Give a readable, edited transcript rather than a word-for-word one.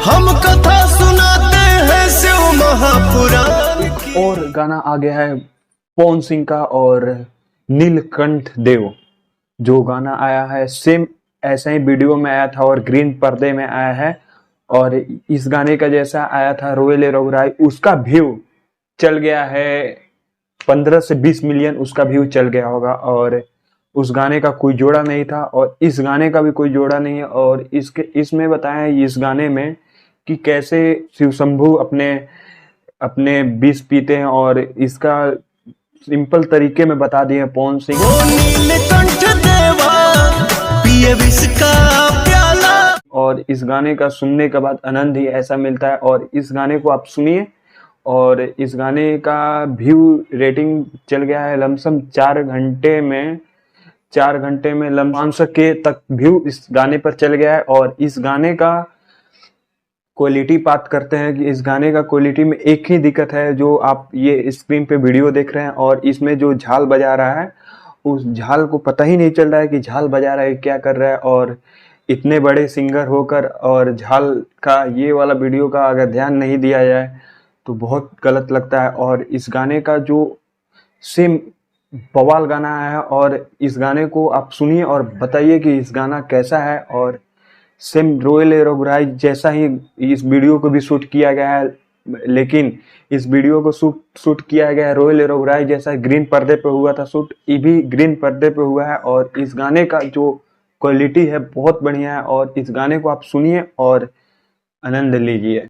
हम कथा सुनाते हैं शिव महापुराण। और गाना आ गया है पवन सिंह का और नीलकंठ देव। जो गाना आया है सेम ऐसा ही वीडियो में आया था और ग्रीन पर्दे में आया है, और इस गाने का जैसा आया था रोएले रघुराई, उसका व्यू चल गया है 15 से 20 मिलियन, उसका व्यू चल गया होगा। और उस गाने का कोई जोड़ा नहीं था और इस गाने का भी कोई जोड़ा नहीं है। और इसमें बताया है इस गाने में कि कैसे शिव शंभू अपने विष पीते हैं, और इसका सिंपल तरीके में बता दिए पवन सिंह। नीलकंठ देवा पिए विष का प्याला। और इस गाने का सुनने के बाद आनंद ही ऐसा मिलता है। और इस गाने को आप सुनिए, और इस गाने का व्यू रेटिंग चल गया है लमसम 4 घंटे में लमसम 500 के तक व्यू इस गाने पर चल गया है। और इस गाने का क्वालिटी बात करते हैं कि इस गाने का क्वालिटी में एक ही दिक्कत है, जो आप ये स्क्रीन पे वीडियो देख रहे हैं और इसमें जो झाल बजा रहा है, उस झाल को पता ही नहीं चल रहा है कि झाल बजा रहा है क्या कर रहा है। और इतने बड़े सिंगर होकर और झाल का ये वाला वीडियो का अगर ध्यान नहीं दिया जाए तो बहुत गलत लगता है। और इस गाने का जो सेम बवाल गाना है, और इस गाने को आप सुनिए और बताइए कि इस गाना कैसा है। और सेम रोएले रघुराई जैसा ही इस वीडियो को भी शूट किया गया है, लेकिन इस वीडियो को शूट किया गया है रोएले रघुराई जैसा ग्रीन पर्दे पे हुआ था शूट, ये भी ग्रीन पर्दे पे हुआ है। और इस गाने का जो क्वालिटी है बहुत बढ़िया है, और इस गाने को आप सुनिए और आनंद लीजिए।